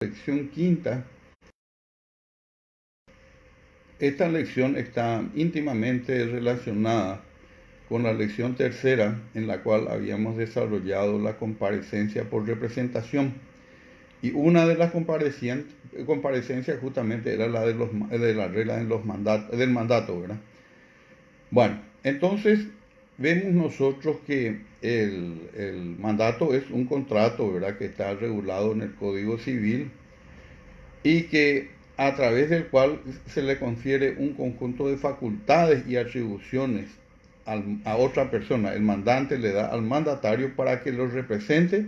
lección quinta. Esta lección está íntimamente relacionada con la lección tercera, en la cual habíamos desarrollado la comparecencia por representación. Y una de las comparecencias justamente era la de las reglas del mandato, ¿verdad? Bueno, entonces vemos nosotros que el mandato es un contrato, ¿verdad?, que está regulado en el Código Civil y que a través del cual se le confiere un conjunto de facultades y atribuciones a otra persona. El mandante le da al mandatario para que lo represente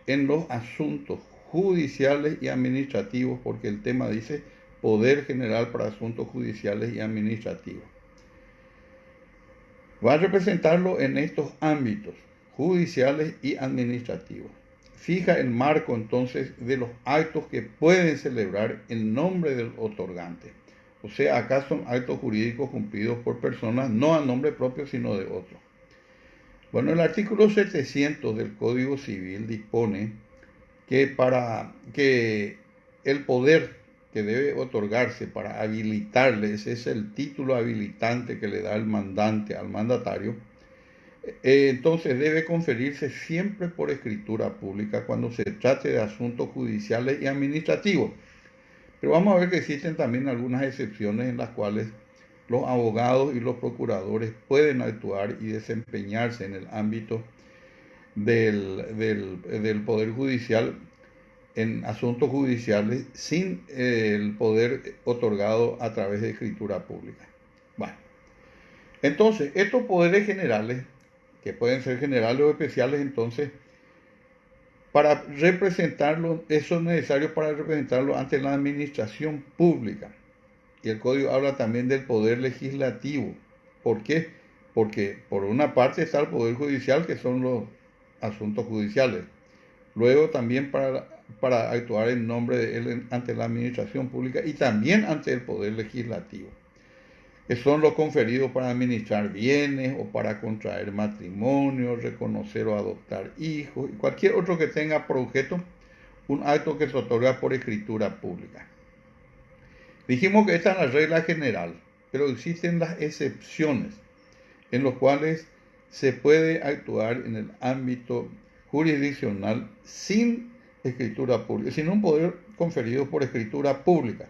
en los asuntos judiciales y administrativos, porque el tema dice Poder General para Asuntos Judiciales y Administrativos. Va a representarlo en estos ámbitos judiciales y administrativos. Fija el marco entonces de los actos que pueden celebrar en nombre del otorgante. O sea, acá son actos jurídicos cumplidos por personas no a nombre propio sino de otros. Bueno, el artículo 700 del Código Civil dispone que el poder que debe otorgarse para habilitarle, ese es el título habilitante que le da el mandante al mandatario, entonces debe conferirse siempre por escritura pública cuando se trate de asuntos judiciales y administrativos. Pero vamos a ver que existen también algunas excepciones en las cuales los abogados y los procuradores pueden actuar y desempeñarse en el ámbito del Poder Judicial en asuntos judiciales sin el poder otorgado a través de escritura pública. Bueno, entonces estos poderes generales, que pueden ser generales o especiales, entonces, para representarlo, eso es necesario para representarlo ante la administración pública. Y el código habla también del poder legislativo. ¿Por qué? Porque por una parte está el poder judicial, que son los asuntos judiciales. Luego también para actuar en nombre de él ante la administración pública y también ante el poder legislativo, que son los conferidos para administrar bienes o para contraer matrimonio, reconocer o adoptar hijos y cualquier otro que tenga por objeto un acto que se otorga por escritura pública. Dijimos que esta es la regla general, pero existen las excepciones en los cuales se puede actuar en el ámbito jurisdiccional sin escritura pública, sin un poder conferido por escritura pública.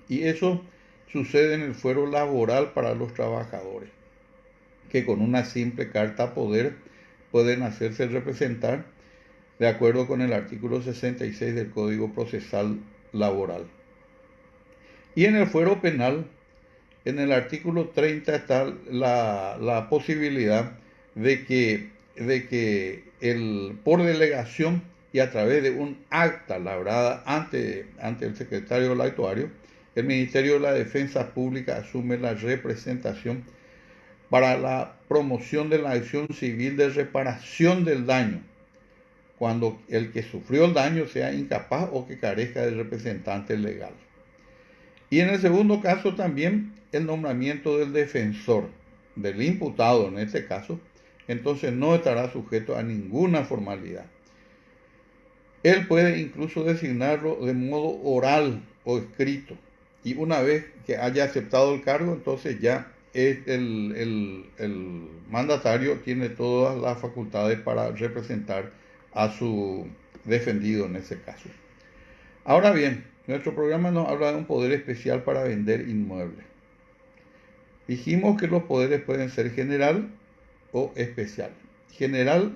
Y eso sucede en el fuero laboral para los trabajadores, que con una simple carta poder pueden hacerse representar de acuerdo con el artículo 66 del Código Procesal Laboral. Y en el fuero penal, en el artículo 30 está la posibilidad de que por delegación y a través de un acta labrada ante el secretario del actuario, el Ministerio de la Defensa Pública asume la representación para la promoción de la acción civil de reparación del daño, cuando el que sufrió el daño sea incapaz o que carezca de representante legal. Y en el segundo caso también el nombramiento del defensor, del imputado en este caso, entonces no estará sujeto a ninguna formalidad. Él puede incluso designarlo de modo oral o escrito. Y una vez que haya aceptado el cargo, entonces ya el mandatario tiene todas las facultades para representar a su defendido en ese caso. Ahora bien, nuestro programa nos habla de un poder especial para vender inmuebles. Dijimos que los poderes pueden ser general o especial. General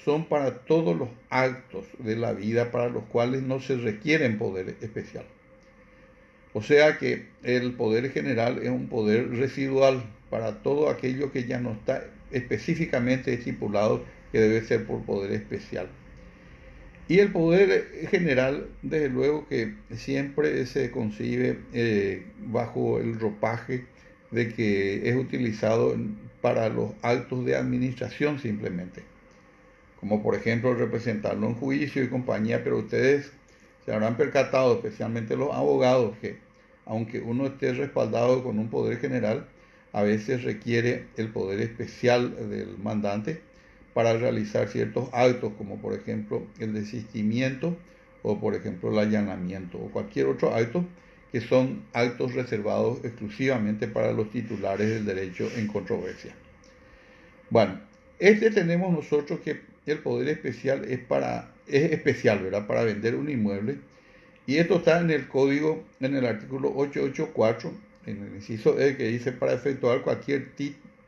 son para todos los actos de la vida para los cuales no se requieren poder especial. O sea que el poder general es un poder residual para todo aquello que ya no está específicamente estipulado que debe ser por poder especial. Y el poder general, desde luego que siempre se concibe bajo el ropaje de que es utilizado para los actos de administración simplemente, como por ejemplo representarlo en juicio y compañía, pero ustedes se habrán percatado, especialmente los abogados, que aunque uno esté respaldado con un poder general, a veces requiere el poder especial del mandante para realizar ciertos actos, como por ejemplo el desistimiento o por ejemplo el allanamiento o cualquier otro acto que son actos reservados exclusivamente para los titulares del derecho en controversia. Bueno, tenemos nosotros que el poder especial es especial, ¿verdad? Para vender un inmueble. Y esto está en el código, en el artículo 884, en el inciso E, que dice: para efectuar cualquier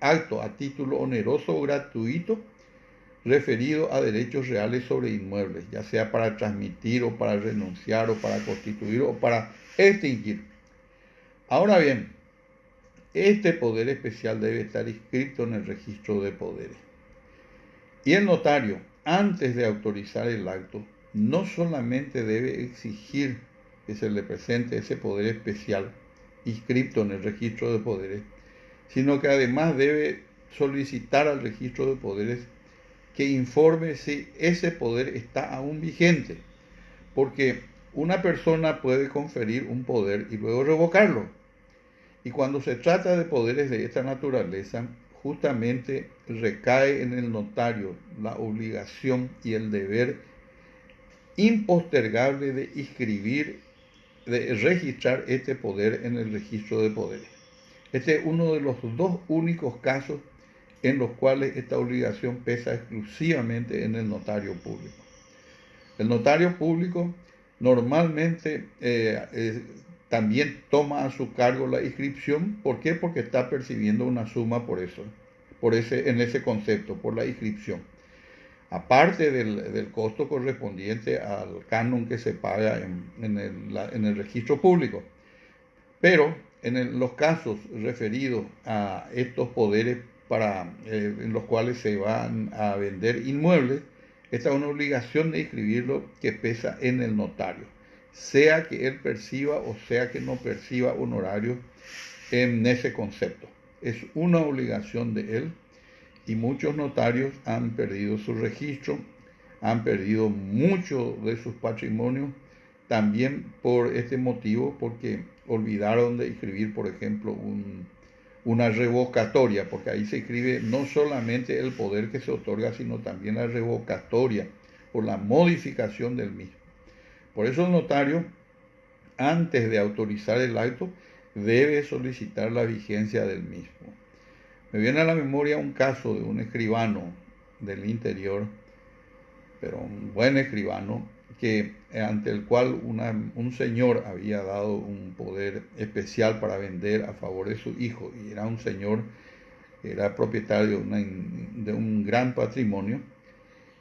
acto a título oneroso o gratuito referido a derechos reales sobre inmuebles, ya sea para transmitir o para renunciar o para constituir o para extinguir. Ahora bien, este poder especial debe estar inscrito en el registro de poderes. Y el notario, antes de autorizar el acto, no solamente debe exigir que se le presente ese poder especial inscrito en el registro de poderes, sino que además debe solicitar al registro de poderes que informe si ese poder está aún vigente, porque una persona puede conferir un poder y luego revocarlo. Y cuando se trata de poderes de esta naturaleza, justamente recae en el notario la obligación y el deber impostergable de inscribir, de registrar este poder en el registro de poderes. Este es uno de los dos únicos casos en los cuales esta obligación pesa exclusivamente en el notario público. El notario público normalmente también toma a su cargo la inscripción. ¿Por qué? Porque está percibiendo una suma por eso, en ese concepto, por la inscripción. Aparte del costo correspondiente al canon que se paga en el registro público. Pero en los casos referidos a estos poderes en los cuales se van a vender inmuebles, esta es una obligación de inscribirlo que pesa en el notario, sea que él perciba o sea que no perciba honorarios en ese concepto. Es una obligación de él, y muchos notarios han perdido su registro, han perdido mucho de sus patrimonios también por este motivo, porque olvidaron de inscribir, por ejemplo, una revocatoria, porque ahí se inscribe no solamente el poder que se otorga, sino también la revocatoria o la modificación del mismo. Por eso el notario, antes de autorizar el acto, debe solicitar la vigencia del mismo. Me viene a la memoria un caso de un escribano del interior, pero un buen escribano, ante el cual un señor había dado un poder especial para vender a favor de su hijo, y era un señor que era propietario de un gran patrimonio,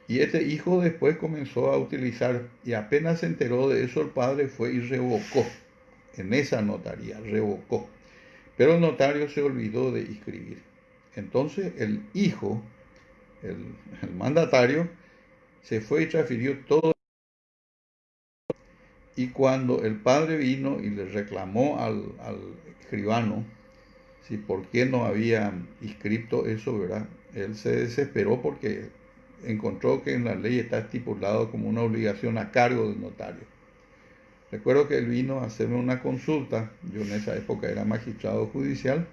y este hijo después comenzó a utilizar, y apenas se enteró de eso, el padre fue y revocó en esa notaría, revocó, pero el notario se olvidó de inscribir. Entonces el hijo, el mandatario, se fue y transfirió todo. Y cuando el padre vino y le reclamó al escribano si por qué no había inscrito eso, ¿verdad? Él se desesperó porque encontró que en la ley está estipulado como una obligación a cargo del notario. Recuerdo que él vino a hacerme una consulta, yo en esa época era magistrado judicial,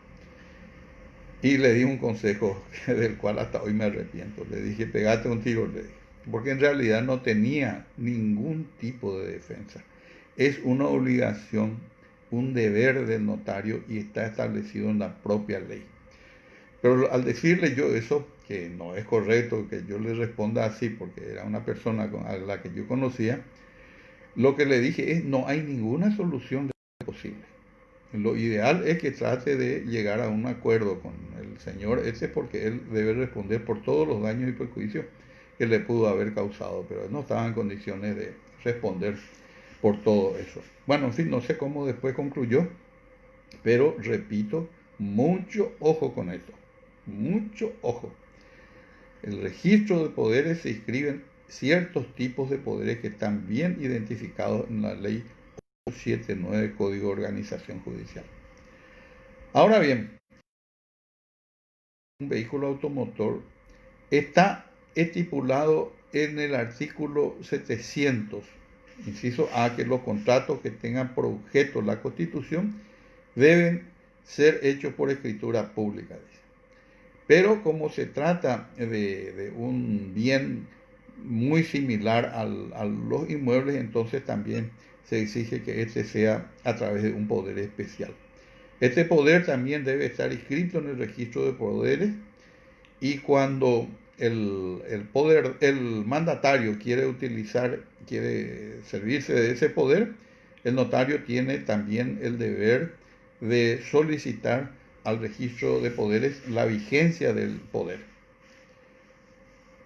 y le di un consejo del cual hasta hoy me arrepiento. Le dije: pegate un tiro, le dije, porque en realidad no tenía ningún tipo de defensa. Es una obligación, un deber del notario, y está establecido en la propia ley. Pero al decirle yo eso, que no es correcto que yo le responda así, porque era una persona a la que yo conocía, lo que le dije es: no hay ninguna solución posible. Lo ideal es que trate de llegar a un acuerdo con el señor porque él debe responder por todos los daños y perjuicios que le pudo haber causado, pero él no estaba en condiciones de responder por todo eso. Bueno, en fin, no sé cómo después concluyó, pero repito, mucho ojo con esto, mucho ojo. El registro de poderes se inscriben ciertos tipos de poderes que están bien identificados en la ley 79 Código de Organización Judicial. Ahora bien, un vehículo automotor está estipulado en el artículo 700, inciso A, que los contratos que tengan por objeto la Constitución deben ser hechos por escritura pública. Pero como se trata de un bien muy similar a los inmuebles, entonces también se exige que este sea a través de un poder especial. Este poder también debe estar inscrito en el registro de poderes, y cuando el mandatario quiere servirse de ese poder, el notario tiene también el deber de solicitar al registro de poderes la vigencia del poder.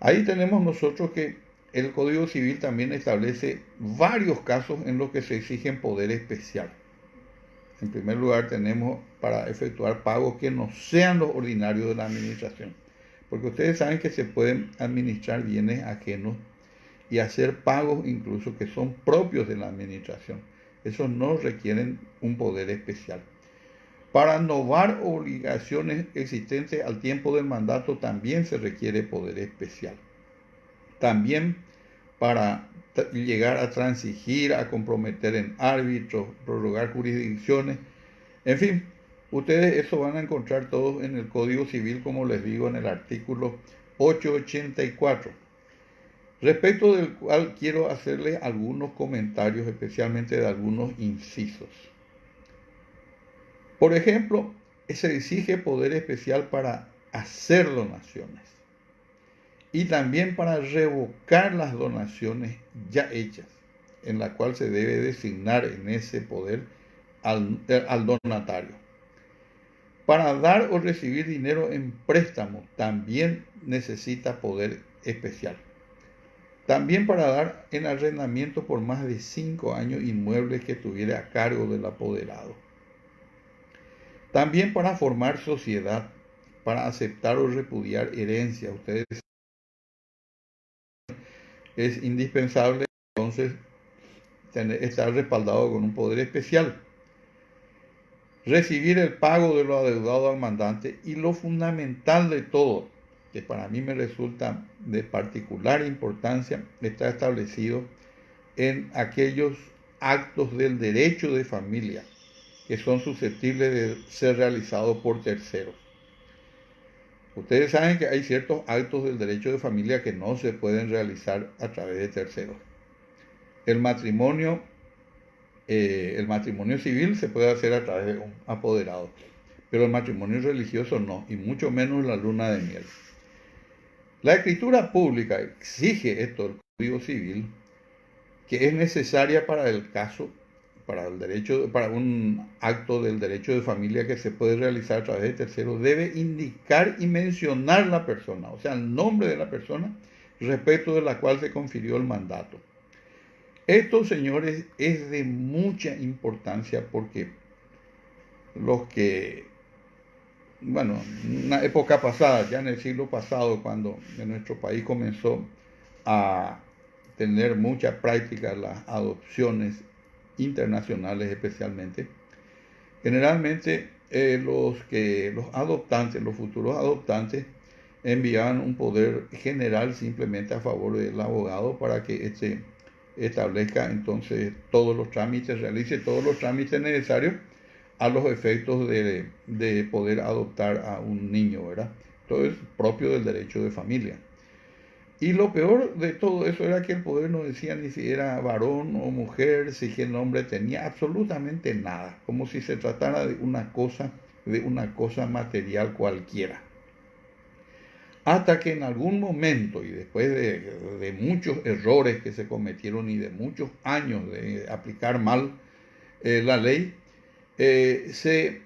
Ahí tenemos nosotros que el Código Civil también establece varios casos en los que se exigen poder especial. En primer lugar, tenemos para efectuar pagos que no sean los ordinarios de la administración. Porque ustedes saben que se pueden administrar bienes ajenos y hacer pagos incluso que son propios de la administración. Esos no requieren un poder especial. Para novar obligaciones existentes al tiempo del mandato también se requiere poder especial. También para llegar a transigir, a comprometer en árbitros, prorrogar jurisdicciones, en fin, ustedes eso van a encontrar todos en el Código Civil, como les digo, en el artículo 884, respecto del cual quiero hacerles algunos comentarios, especialmente de algunos incisos. Por ejemplo, se exige poder especial para hacer donaciones y también para revocar las donaciones ya hechas, en la cual se debe designar en ese poder al donatario. Para dar o recibir dinero en préstamo también necesita poder especial. También para dar en arrendamiento por más de 5 años inmuebles que estuviera a cargo del apoderado. También para formar sociedad, para aceptar o repudiar herencia. Ustedes es indispensable entonces estar respaldado con un poder especial. Recibir el pago de lo adeudado al mandante, y lo fundamental de todo, que para mí me resulta de particular importancia, está establecido en aquellos actos del derecho de familia que son susceptibles de ser realizados por terceros. Ustedes saben que hay ciertos actos del derecho de familia que no se pueden realizar a través de terceros. El matrimonio civil se puede hacer a través de un apoderado, pero el matrimonio religioso no, y mucho menos la luna de miel. La escritura pública exige esto del Código Civil, que es necesaria para el caso, para un acto del derecho de familia que se puede realizar a través de terceros, debe indicar y mencionar la persona, o sea, el nombre de la persona respecto de la cual se confirió el mandato. Esto, señores, es de mucha importancia porque en una época pasada, ya en el siglo pasado, cuando en nuestro país comenzó a tener mucha práctica las adopciones internacionales especialmente, generalmente los futuros adoptantes, enviaban un poder general simplemente a favor del abogado para que establezca entonces realice todos los trámites necesarios a los efectos de poder adoptar a un niño, ¿verdad? Todo es propio del derecho de familia. Y lo peor de todo eso era que el poder no decía ni si era varón o mujer, si qué nombre tenía, absolutamente nada, como si se tratara de una cosa material cualquiera. Hasta que en algún momento, y después de muchos errores que se cometieron y de muchos años de aplicar mal la ley, se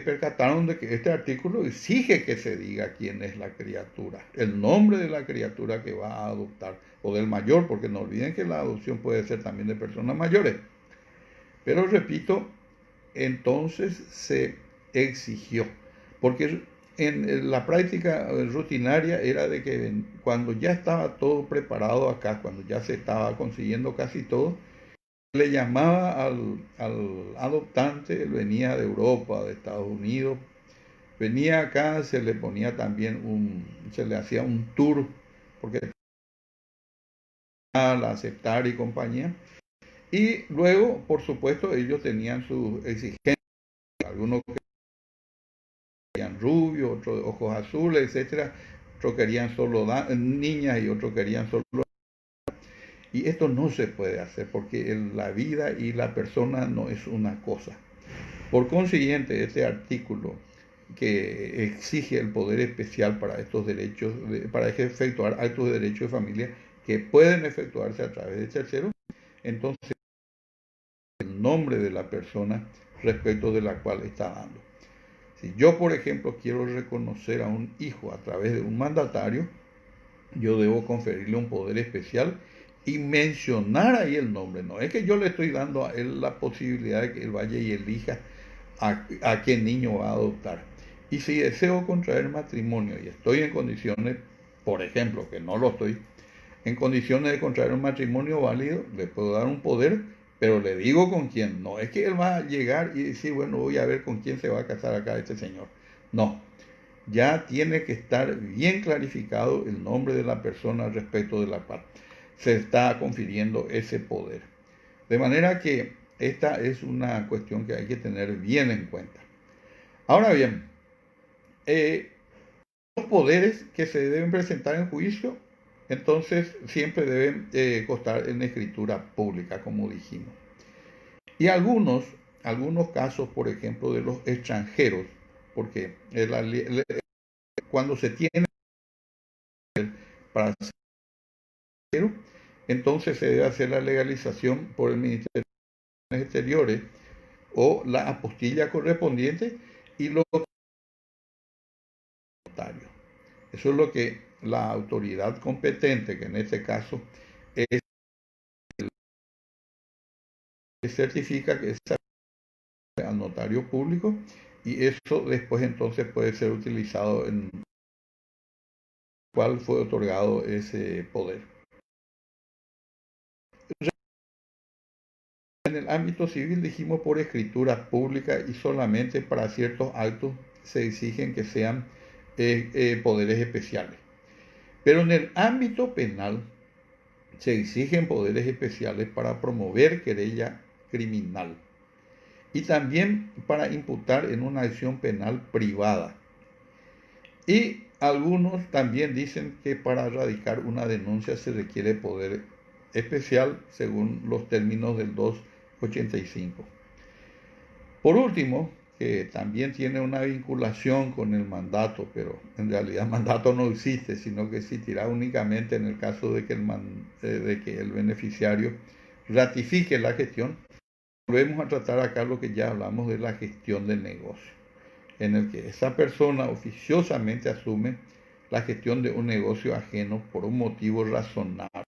percataron de que este artículo exige que se diga quién es la criatura, el nombre de la criatura que va a adoptar, o del mayor, porque no olviden que la adopción puede ser también de personas mayores. Pero repito, entonces se exigió, porque en la práctica rutinaria era de que cuando ya estaba todo preparado acá, cuando ya se estaba consiguiendo casi todo, le llamaba al adoptante, él venía de Europa, de Estados Unidos, venía acá, se le ponía también se le hacía un tour, porque al aceptar y compañía, y luego, por supuesto, ellos tenían sus exigencias, algunos que eran rubios, otros de ojos azules, etcétera, otros querían solo niñas y otros querían solo. Y esto no se puede hacer porque la vida y la persona no es una cosa. Por consiguiente, este artículo que exige el poder especial para estos derechos, para efectuar actos de derecho de familia que pueden efectuarse a través de terceros, entonces el nombre de la persona respecto de la cual está dando. Si yo, por ejemplo, quiero reconocer a un hijo a través de un mandatario, yo debo conferirle un poder especial y mencionar ahí el nombre. No es que yo le estoy dando a él la posibilidad de que él vaya y elija a qué niño va a adoptar. Y si deseo contraer matrimonio y estoy en condiciones, por ejemplo, que no lo estoy, en condiciones de contraer un matrimonio válido, le puedo dar un poder, pero le digo con quién. No es que él va a llegar y decir, bueno, voy a ver con quién se va a casar acá este señor. No, ya tiene que estar bien clarificado el nombre de la persona respecto de la cual se está confiriendo ese poder. De manera que esta es una cuestión que hay que tener bien en cuenta. Ahora bien, los poderes que se deben presentar en juicio, entonces siempre deben constar en escritura pública, como dijimos. Y algunos casos, por ejemplo, de los extranjeros, porque cuando se tiene para ser extranjero, entonces se debe hacer la legalización por el Ministerio de Exteriores o la apostilla correspondiente y los notarios. Eso es lo que la autoridad competente, que en este caso es el que certifica que es al notario público, y eso después entonces puede ser utilizado en cuál fue otorgado ese poder. En el ámbito civil dijimos por escritura pública y solamente para ciertos actos se exigen que sean poderes especiales. Pero en el ámbito penal se exigen poderes especiales para promover querella criminal y también para imputar en una acción penal privada. Y algunos también dicen que para radicar una denuncia se requiere poder especial según los términos del 285. Por último, que también tiene una vinculación con el mandato, pero en realidad mandato no existe, sino que existirá únicamente en el caso de que el beneficiario ratifique la gestión. Volvemos a tratar acá lo que ya hablamos de la gestión del negocio, en el que esa persona oficiosamente asume la gestión de un negocio ajeno por un motivo razonable.